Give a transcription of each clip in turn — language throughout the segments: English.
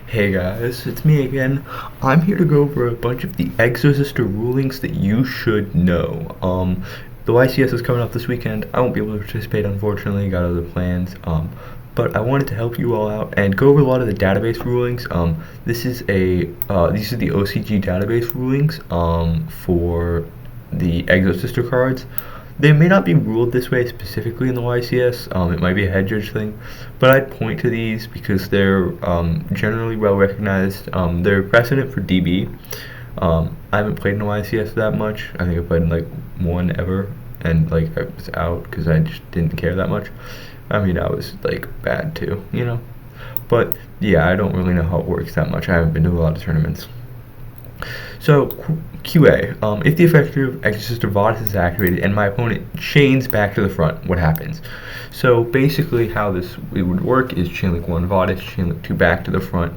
Hey guys, it's me again. I'm here to go over a bunch of the Exosister rulings that you should know. The YCS is coming up this weekend. I won't be able to participate, unfortunately, got other plans. But I wanted to help you all out and go over a lot of the database rulings. These are the OCG database rulings for the Exosister cards. They may not be ruled this way specifically in the YCS, it might be a head judge thing, but I'd point to these because they're generally well recognized. They're precedent for DB. I haven't played in the YCS that much. I think I played in like one ever, and like I was out because I just didn't care that much. I mean, I was like bad too, you know? But yeah, I don't really know how it works that much. I haven't been to a lot of tournaments. So, QA, if the effective Exosister Vatiss is activated and my opponent chains back to the front, what happens? So basically how it would work is chain link 1 Vatiss, chain link 2 back to the front.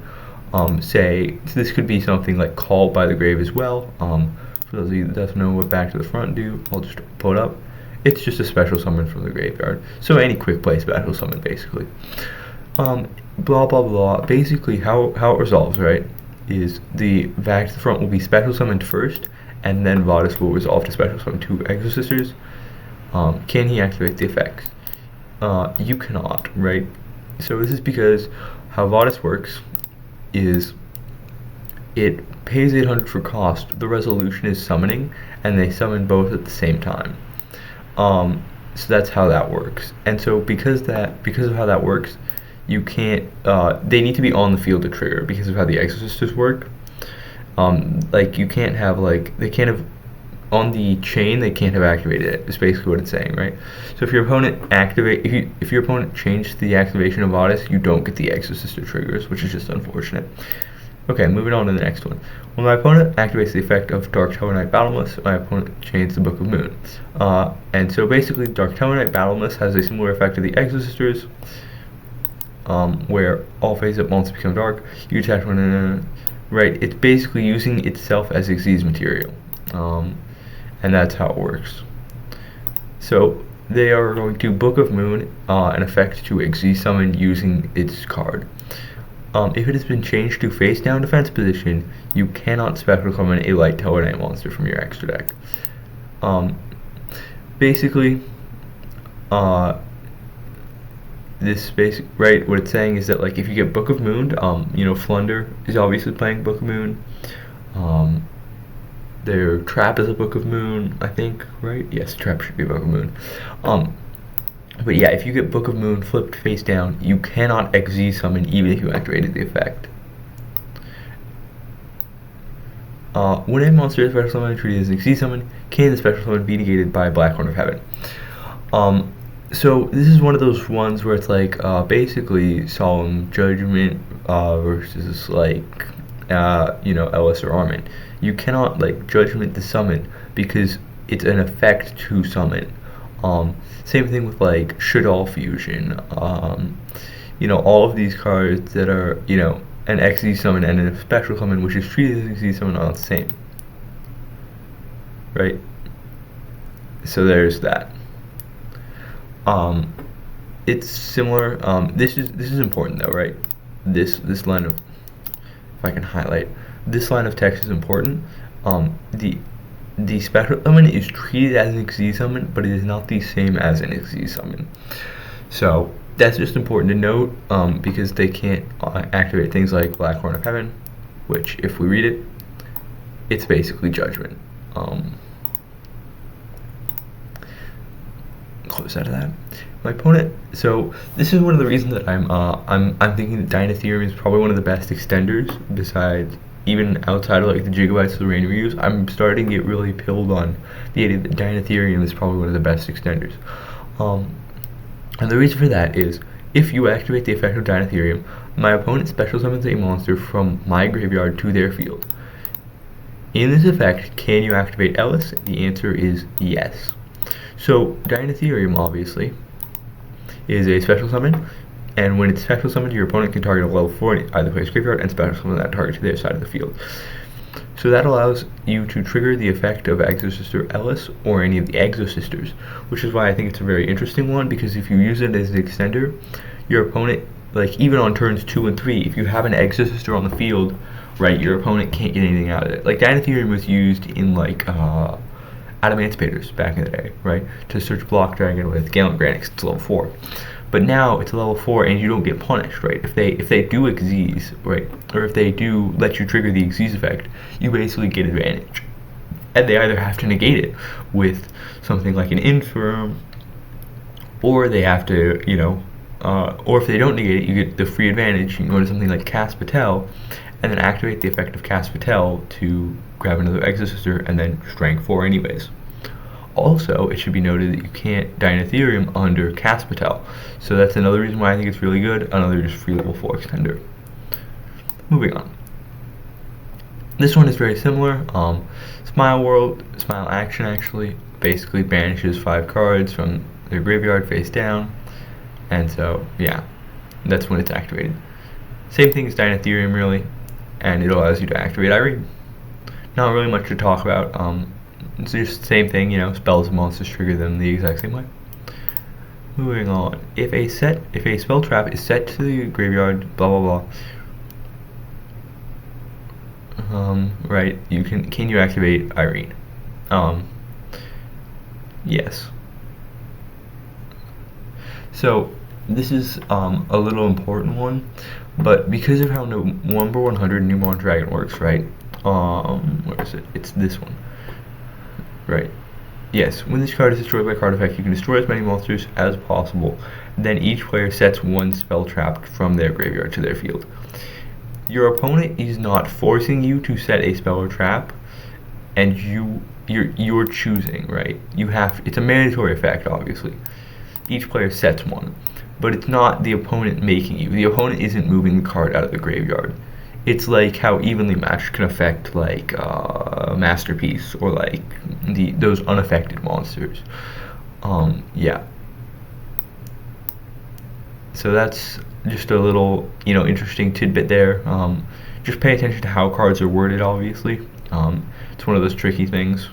So this could be something like Called by the Grave as well. For those of you that doesn't know what back to the front do, I'll just pull it up. It's just a special summon from the graveyard. So any quick play special summon basically. Blah blah blah. Basically how it resolves, right? Is the back to the front will be special summoned first, and then Vatiss will resolve to special summon 2 Exosisters. Can he activate the effects? You cannot, right? So this is because how Vatiss works is it pays 800 for cost, the resolution is summoning, and they summon both at the same time. So that's how that works. And so because of how that works, you can't, they need to be on the field to trigger because of how the Exosisters work. Like you can't have they can't have, on the chain they can't have activated it, is basically what it's saying, right? So if your opponent if your opponent changed the activation of Vatiss, you don't get the Exosister triggers, which is just unfortunate. Okay, moving on to the next one. When my opponent activates the effect of Dark Tower Knight Battlemess, my opponent chains the Book of Moon. And so basically Dark Tower Knight Battlemess has a similar effect to the Exosisters, where all face-up monsters become dark. You attach one, right? It's basically using itself as Xyz material, and that's how it works. So they are going to Book of Moon, an effect to Xyz summon using its card. If it has been changed to face down defense position, you cannot special summon a light Tower Knight monster from your extra deck. Basically, this basic, right, what it's saying is that like if you get Book of Moon, Flunder is obviously playing Book of Moon. Their Trap is a Book of Moon, I think, right? Yes, Trap should be a Book of Moon. But yeah, if you get Book of Moon flipped face down, you cannot Xyz summon even if you activated the effect. When a monster is special summon treated as an Xyz summon, can the special summon be negated by Black Horn of Heaven? So this is one of those ones where it's like basically Solemn Judgment versus like Ellis or Armin. You cannot like Judgment the summon because it's an effect to summon. Same thing with like Shaddoll Fusion. All of these cards that are an Xyz summon and a special summon which is treated as an Xyz summon are the same, right? So there's that. It's similar. This is important though, right? This line of, if I can highlight, this line of text is important. The special summon is treated as an Xyz summon, but it is not the same as an Xyz summon. So that's just important to note, because they can't activate things like Black Horn of Heaven, which if we read it, it's basically Judgment. Close out of that. My opponent. So this is one of the reasons that I'm thinking that Dynatherium is probably one of the best extenders besides, even outside of like the gigabytes of the Rain reviews. I'm starting to get really pilled on the idea that Dynatherium is probably one of the best extenders. And the reason for that is if you activate the effect of Dynatherium, my opponent special summons a monster from my graveyard to their field. In this effect, can you activate Ellis? The answer is yes. So Dynatherium obviously is a special summon, and when it's special summoned, your opponent can target a level 4 either place graveyard and special summon that target to their side of the field. So that allows you to trigger the effect of Exosister Ellis or any of the Exosisters, which is why I think it's a very interesting one, because if you use it as an extender, your opponent like even on turns 2 and 3, if you have an Exosister on the field, right, your opponent can't get anything out of it. Like Dinotherium was used in like Adamantispators back in the day, right, to search Block Dragon with Gallant Granix. It's level 4. But now it's level 4 and you don't get punished, right? If they do Xyz, right, or if they do let you trigger the Xyz effect, you basically get advantage. And they either have to negate it with something like an Infirm, or they have to, or if they don't negate it, you get the free advantage. You can go to something like Cast Patel, and then activate the effect of Cast Patel to grab another Exosister, and then Strength 4 anyways. Also, it should be noted that you can't Dinotherium under Cast Patel, so that's another reason why I think it's really good, another just free level 4 extender. Moving on. This one is very similar. Smile Action actually, basically banishes 5 cards from their graveyard face down, and so, yeah, that's when it's activated. Same thing as Dinotherium really, and it allows you to activate Irene. Not really much to talk about. It's just the same thing, spells and monsters trigger them the exact same way. Moving on. If a spell trap is set to the graveyard, blah blah blah. Right, can you activate Irene? Yes. So this is a little important one, but because of how number 100 Newborn Dragon works, right? Where is it? It's this one. Right. Yes, when this card is destroyed by card effect, you can destroy as many monsters as possible. Then each player sets one spell trap from their graveyard to their field. Your opponent is not forcing you to set a spell or trap, and you're choosing, right? It's a mandatory effect, obviously. Each player sets one, but it's not the opponent making you. The opponent isn't moving the card out of the graveyard. It's like how Evenly Matched can affect like Masterpiece or like those unaffected monsters. Yeah. So that's just a little interesting tidbit there. Just pay attention to how cards are worded. Obviously, it's one of those tricky things.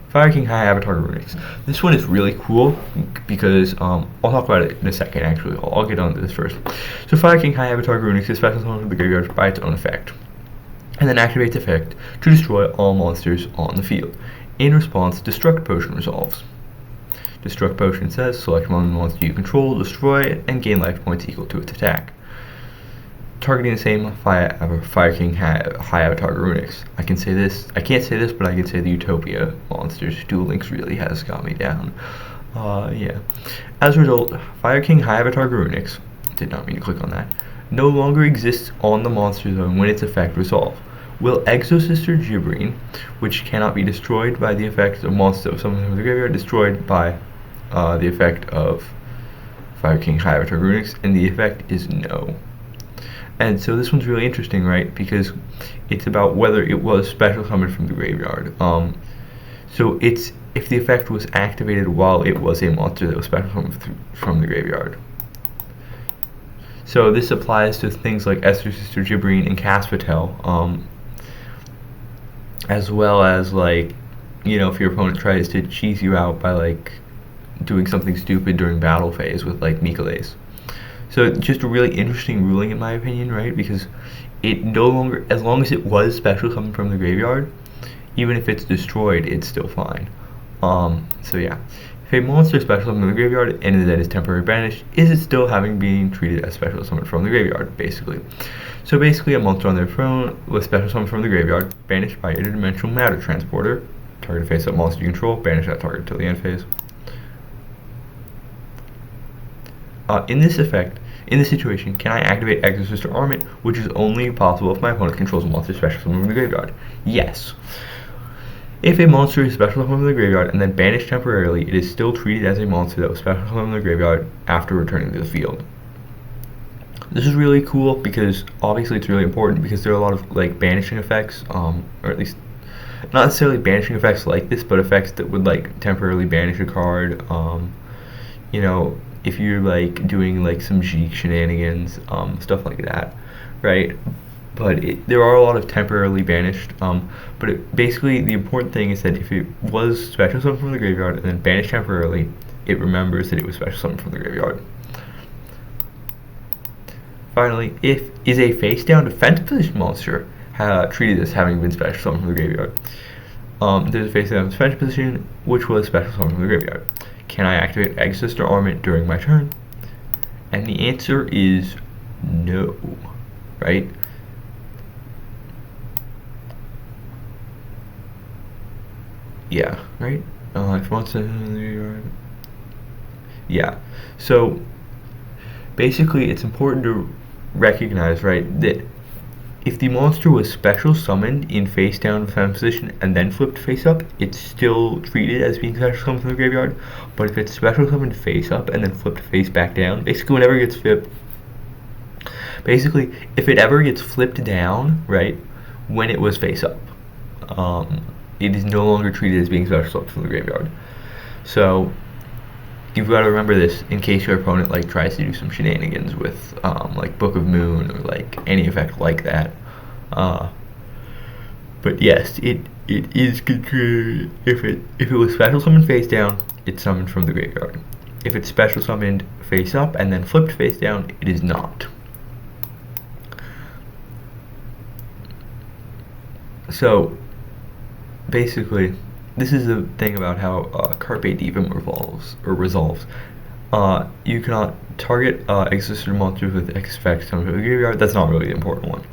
Fire King High Avatar Runics. This one is really cool because I'll talk about it in a second. Actually, I'll get on to this first. So Fire King High Avatar Runics is special summon from the graveyard by its own effect, and then activates effect to destroy all monsters on the field. In response, Destruct Potion resolves. Destruct Potion says select one monster you control, destroy it, and gain life points equal to its attack. Targeting the same Fire King High Avatar Runics. I can't say this, but I can say the Utopia monsters. Duel Links really has got me down. Yeah. As a result, Fire King High Avatar Runics, did not mean to click on that, no longer exists on the monster zone when its effect resolves. Will Exosister Gibrine, which cannot be destroyed by the effect of monsters of someone from the graveyard, destroyed by the effect of Fire King High Avatar Runics, and the effect is no. And so this one's really interesting, right? Because it's about whether it was special summoned from the graveyard. So it's if the effect was activated while it was a monster that was special summoned from the graveyard. So this applies to things like Exosister Gibrine and Cast Patel, as well as like, if your opponent tries to cheese you out by like doing something stupid during battle phase with like Mikalace. So it's just a really interesting ruling in my opinion, right? Because it no longer, as long as it was special summoned from the graveyard, even if it's destroyed, it's still fine. So yeah, if a monster is special summoned from the graveyard and then is temporarily banished, is it still being treated as special summoned from the graveyard, basically? So basically, a monster on their throne was special summoned from the graveyard, banished by interdimensional matter transporter. Target face-up monster you control, banish that target until the end phase. In this situation, can I activate Exosister Armament, which is only possible if my opponent controls a monster special summoned from the graveyard? Yes. If a monster is special summoned from the graveyard and then banished temporarily, it is still treated as a monster that was special summoned from the graveyard after returning to the field. This is really cool because obviously it's really important because there are a lot of like banishing effects, or at least not necessarily banishing effects like this, but effects that would like temporarily banish a card. If you're like doing like some Zeke shenanigans, stuff like that, right? But there are a lot of temporarily banished, but basically the important thing is that if it was special summoned from the graveyard and then banished temporarily, it remembers that it was special summoned from the graveyard. finally, if is a face down defense position monster treated as having been special summoned from the graveyard. There's a face down defense position which was special summoned from the graveyard. Can I activate Exosister Armament during my turn? And the answer is no, right? Yeah, right? If monster in the graveyard. Yeah, so basically it's important to recognize, right, that if the monster was special summoned in face down defense position and then flipped face up, it's still treated as being special summoned from the graveyard. But if it's special summoned face up and then flipped face back down, basically whenever it gets flipped, basically if it ever gets flipped down, right, when it was face up, it is no longer treated as being special summoned from the graveyard. So you've got to remember this in case your opponent like tries to do some shenanigans with like Book of Moon or like any effect like that. But yes, it is considered, if it was special summoned face down, it's summoned from the graveyard. If it's special summoned face up and then flipped face down, it is not. So basically, this is the thing about how Carpe Diem resolves. You cannot target Exosister monsters with X effects coming from the graveyard. That's not really the important one.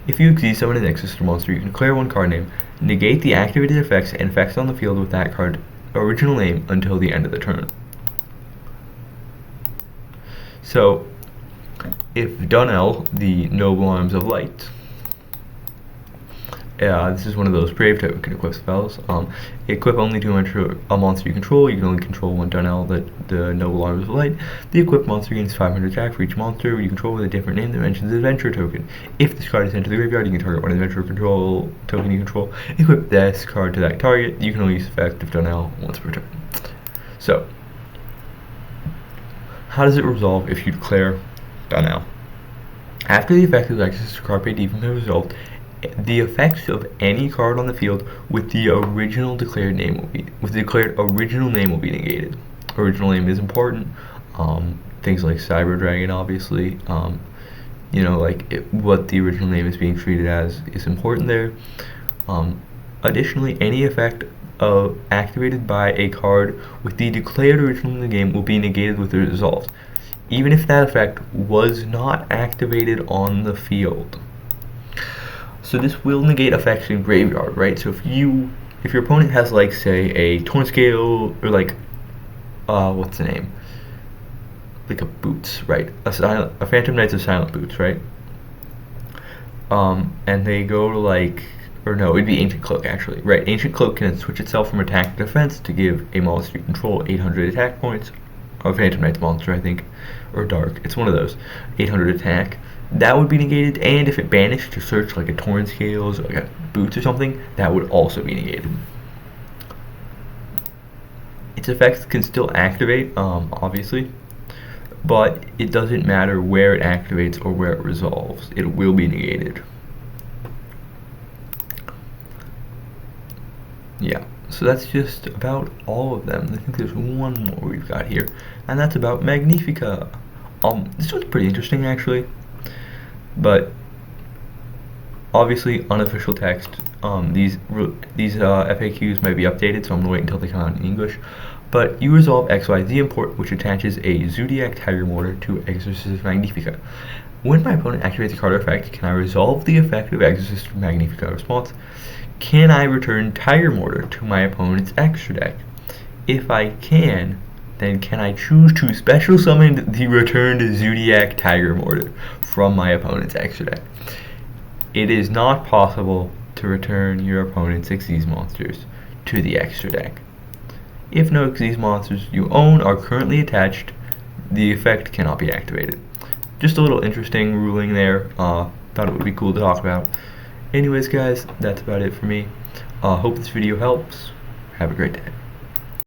If you summon an Exosister monster, you can declare one card name, negate the activated effects and effects on the field with that card's original name until the end of the turn. So, if Dunel, the Noble Arms of Light, this is one of those Brave token equip spells. Equip only to a monster you control. You can only control one Dunel, the Noble Arms of Light. The equipped monster gains 500 attack for each monster you control with a different name that mentions the Adventure token. If this card is sent to the graveyard, you can target one Adventure control token you control. Equip this card to that target. You can only use effective Dunel once per turn. So, how does it resolve if you declare Dunel? After the effect of Exosister Carpe Diem has resolved, the effects of any card on the field with the original declared name will be negated. Original name is important. Things like Cyber Dragon, obviously. What the original name is being treated as is important there. Additionally, any effect activated by a card with the declared original in the game will be negated with the resolve, even if that effect was not activated on the field. So this will negate effects in graveyard, right? So if your opponent has like say a Torn Scale or like what's the name? Like a Boots, right? A Phantom Knights of Silent Boots, right? And they go to like, or no, it'd be Ancient Cloak actually, right? Ancient Cloak can switch itself from attack to defense to give a monster you control 800 attack points. A Phantom Knights monster, I think, or Dark. It's one of those. 800 attack. That would be negated, and if it banished to search like a Torn Scales or like a Boots or something, that would also be negated. Its effects can still activate, obviously, but it doesn't matter where it activates or where it resolves. It will be negated. Yeah, so that's just about all of them. I think there's one more we've got here, and that's about Magnifica. This one's pretty interesting actually. But obviously unofficial text. These FAQs might be updated, so I'm gonna wait until they come out in English. But you resolve XYZ import, which attaches a Zodiac Tiger Mortar to Exosisters Magnifica. When my opponent activates a card or effect, can I resolve the effect of Exosisters Magnifica response? Can I return Tiger Mortar to my opponent's extra deck? If I can, then can I choose to special summon the returned Zodiac Tiger Mortar from my opponent's extra deck? It is not possible to return your opponent's Xyz monsters to the extra deck. If no Xyz monsters you own are currently attached, the effect cannot be activated. Just a little interesting ruling there. Thought it would be cool to talk about. Anyways guys, that's about it for me. Hope this video helps. Have a great day.